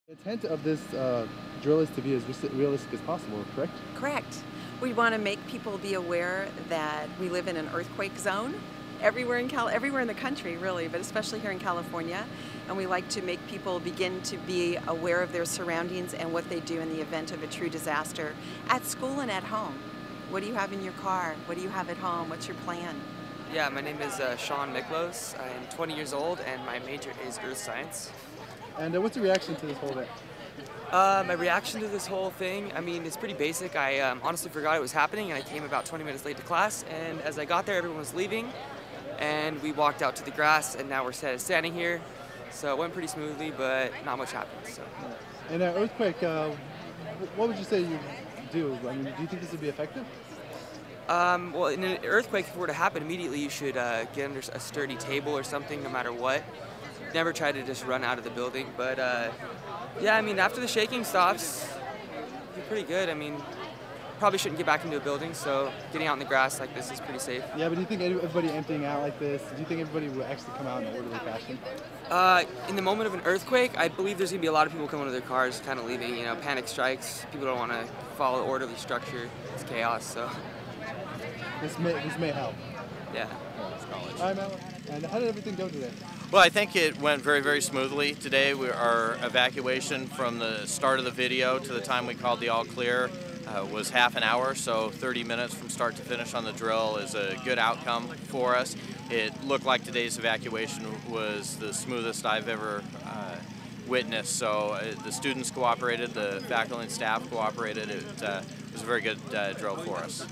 The intent of this drill is to be as realistic as possible, correct? Correct. We want to make people be aware that we live in an earthquake zone everywhere everywhere in the country, really, but especially here in California. And we like to make people begin to be aware of their surroundings and what they do in the event of a true disaster at school and at home. What do you have in your car? What do you have at home? What's your plan? Yeah, my name is Sean Miklos. I'm 20 years old and my major is earth science. And what's your reaction to this whole event? My reaction to this whole thing, I mean, it's pretty basic. I honestly forgot it was happening and I came about 20 minutes late to class, and as I got there everyone was leaving and we walked out to the grass and now we're standing here. So it went pretty smoothly, but not much happened. So. In an earthquake, what would you say you do? I mean, do you think this would be effective? Well, in an earthquake, if it were to happen immediately, you should get under a sturdy table or something, no matter what. Never try to just run out of the building. But yeah, I mean, after the shaking stops, you're pretty good. I mean, probably shouldn't get back into a building, so getting out in the grass like this is pretty safe. Yeah, but do you think everybody emptying out like this, do you think everybody will actually come out in an orderly fashion? In the moment of an earthquake, I believe there's going to be a lot of people coming to their cars, kind of leaving, panic strikes. People don't want to follow the orderly structure. It's chaos, so. This may help. Yeah. All right, man. And how did everything go today? Well, I think it went very, very smoothly. Today, our evacuation from the start of the video to the time we called the all clear was half an hour, so 30 minutes from start to finish on the drill is a good outcome for us. It looked like today's evacuation was the smoothest I've ever witnessed. So the students cooperated, the faculty and staff cooperated. It was a very good drill for us.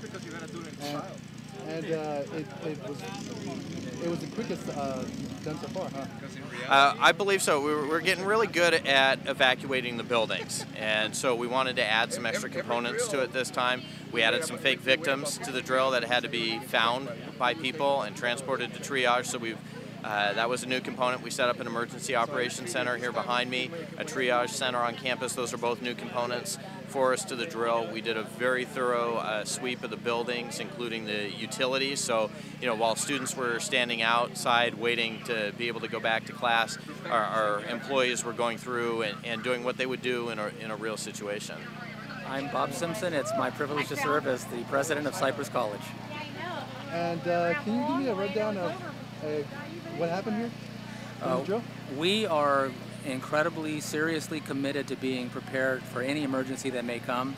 And it was the quickest done so far, huh? I believe so. We're getting really good at evacuating the buildings, and so we wanted to add some extra components to it this time. We added some fake victims to the drill that had to be found by people and transported to triage, so that was a new component. We set up an emergency operations center here behind me, a triage center on campus. Those are both new components for us to the drill. We did a very thorough sweep of the buildings, including the utilities. So, while students were standing outside waiting to be able to go back to class, our employees were going through and doing what they would do in a real situation. I'm Bob Simpson. It's my privilege to serve as the president of Cypress College. And can you give me a rundown of what happened here in the drill? We are incredibly seriously committed to being prepared for any emergency that may come,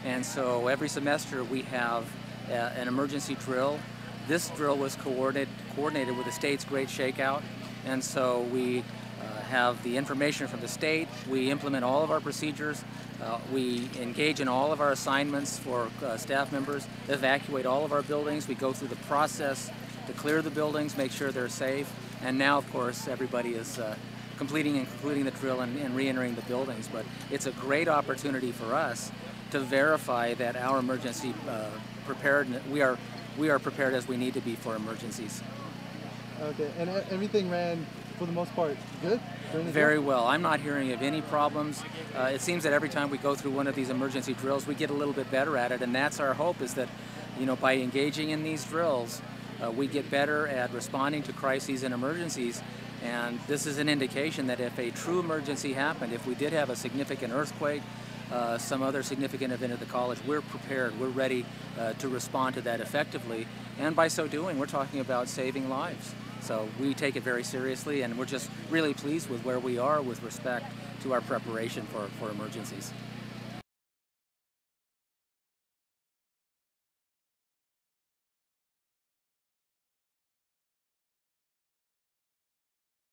and so every semester we have an emergency drill. This drill was coordinated with the state's Great Shakeout, and so we have the information from the state. We implement all of our procedures. We engage in all of our assignments for staff members, evacuate all of our buildings. We go through the process to clear the buildings, make sure they're safe, and now, of course, everybody is completing and concluding the drill and re-entering the buildings. But it's a great opportunity for us to verify that our emergency preparedness, we are prepared as we need to be for emergencies. Okay, and everything ran, for the most part, good? Very well. I'm not hearing of any problems. It seems that every time we go through one of these emergency drills, we get a little bit better at it, and that's our hope, is that, by engaging in these drills, we get better at responding to crises and emergencies. And this is an indication that if a true emergency happened, if we did have a significant earthquake, some other significant event at the college, we're prepared, we're ready to respond to that effectively. And by so doing, we're talking about saving lives. So we take it very seriously, and we're just really pleased with where we are with respect to our preparation for emergencies.